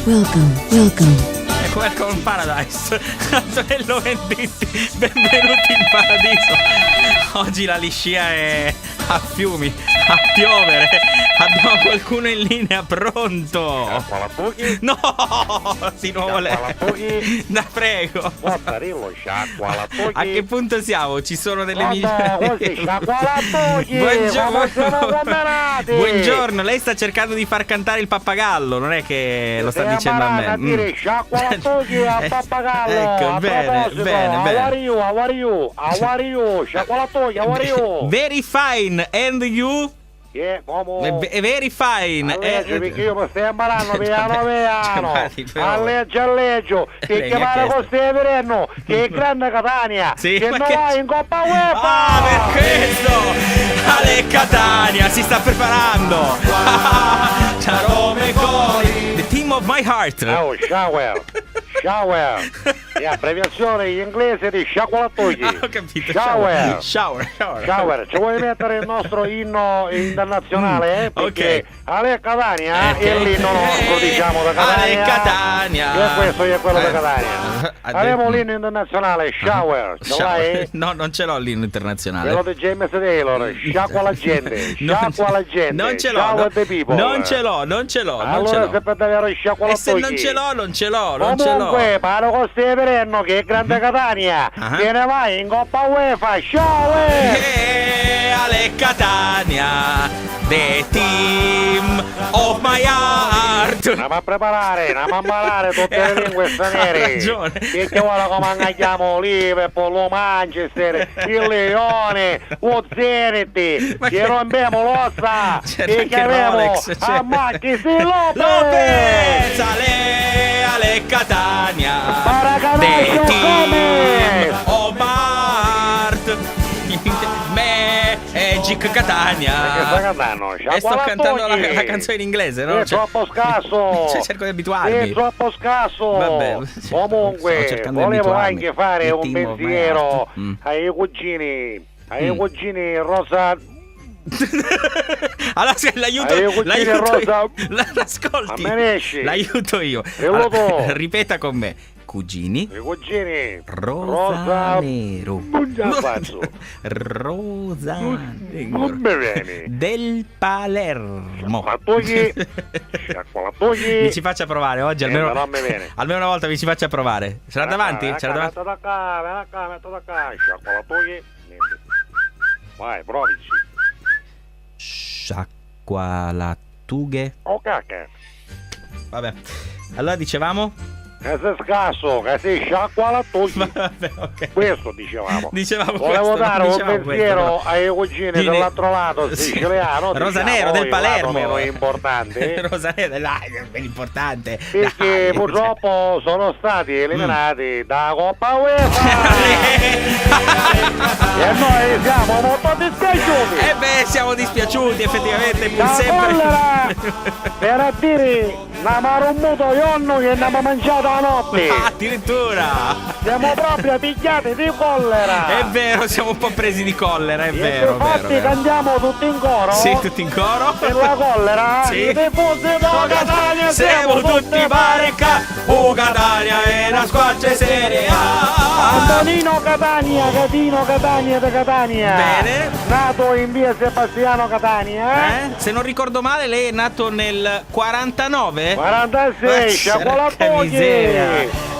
Welcome. Welcome in Paradise. Antonello Venditti, benvenuti in paradiso. Oggi la liscia è a fiumi, a piovere. Abbiamo qualcuno in linea pronto. No, di nuovo lei. La prego. A che punto siamo? Ci sono delle Buongiorno, lei sta cercando di far cantare il pappagallo, non è che lo sta dicendo a me. Ecco, bene. How are you? Sciacquolatoio, how are you? Very fine, and you? Very fine. Perché io mi stai imparando piano. Alleggio. Che chiamare con Severino, che è grande Catania. Sì, che non vai in Coppa UEFA. Ah, per questo! Ale Catania si sta preparando. Rome Coli. The team of my heart. Oh, shower. Abbreviazione in inglese di sciacquolatoio. Ho capito. Shower. Ci vuoi mettere il nostro inno internazionale? Perché Ale Catania è l'inno nostro, diciamo, da Catania. Ale Catania. E questo è quello da Catania. Abbiamo l'inno internazionale, shower. Ce l'hai? No, non ce l'ho l'inno internazionale. Quello di James Taylor, sciacqua la gente. Non ce l'ho. Shower the people. Non ce l'ho. Allora se per davvero sciacquolatoio. E se non ce l'ho. Comunque, parlo con Severino che è grande Catania. Che ne vai in Coppa UEFA, shower! Ale Catania, the team of my heart. Andiamo a preparare, andiamo a malare tutte le lingue straniere. Ha ragione. Perché ora come andiamo Liverpool, lo Manchester, il Leone, lo Zenit, che rompiamo l'ossa, e che abbiamo a Macchi Lopez, Ale Catania, the team of my heart. Magic Catania. Che sta cantando? E sto cantando la canzone in inglese, no? È troppo scasso. Cerco di abituarmi. È troppo scasso. Vabbè. Comunque, volevo anche fare un pensiero ai cugini. Ai cugini Rosa. Allora l'aiuto Ascolti. L'aiuto io. Ripeta con me. Cugini Rosa Nero Rosa Nero del Palermo. Mi ci faccia provare oggi almeno una volta mi ci faccia provare. C'era davanti? Metto da qua. Vai, provici. Sciacqualattughe. Oh cacca. Vabbè. Allora dicevamo? Che sei scasso, che sei sciacquolatoio. Vabbè, ok. Questo dicevamo. questo, Volevo dare un pensiero ai cugini dell'altro lato siciliano. Rosa Nero del Palermo. Meno importante. Rosa Nero, è importante. Perché purtroppo sono stati eliminati da Coppa UEFA. E noi siamo molto dispiaciuti. Siamo dispiaciuti effettivamente pur sempre. Per a dire n'amaro un muto ionno che ne abbiamo mangiato la notte. Addirittura siamo proprio pigliati di collera. È vero, siamo un po' presi di collera, è vero. Infatti cantiamo tutti in coro. Sì, tutti in coro. Per la collera. Sì. I tifosi di Catania siamo tutti parecca. Catania è una squadra serie A. Antonino Catania da Catania. Bene. Nato in via Sebastiano Catania. Se non ricordo male lei è nato nel 49? 46, sciacquolatoio.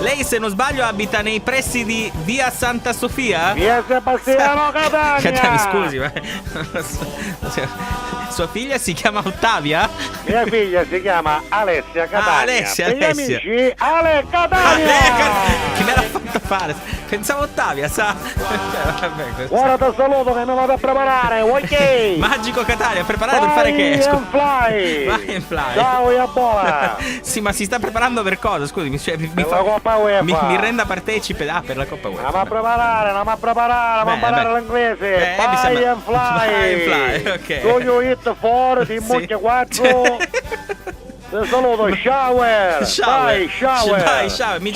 Lei se non sbaglio abita nei pressi di via Santa Sofia? Via Sebastiano Catania. Mi scusi, ma sua figlia si chiama Ottavia? Mia figlia si chiama Alessia Catania. Alessia. Gli amici Ale Catania. Chi me l'ha fatto fare? Pensavo Ottavia, sa? Ora ti saluto che mi vado a preparare, ok? Magico Catania, preparato per fare che? Vai and fly. Ciao Iabola. Sì, ma si sta preparando per cosa? Scusi, per la Coppa UEFA. Mi renda partecipe per la Coppa UEFA. Andiamo a preparare l'inglese. Vai and fly. Ok. Do you hit for di Mucchia 4. Ti saluto, shower. Vai, shower. Mi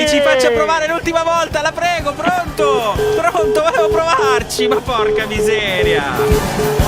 ci faccia provare l'ultima volta, la prego, pronto, volevo provarci, ma porca miseria.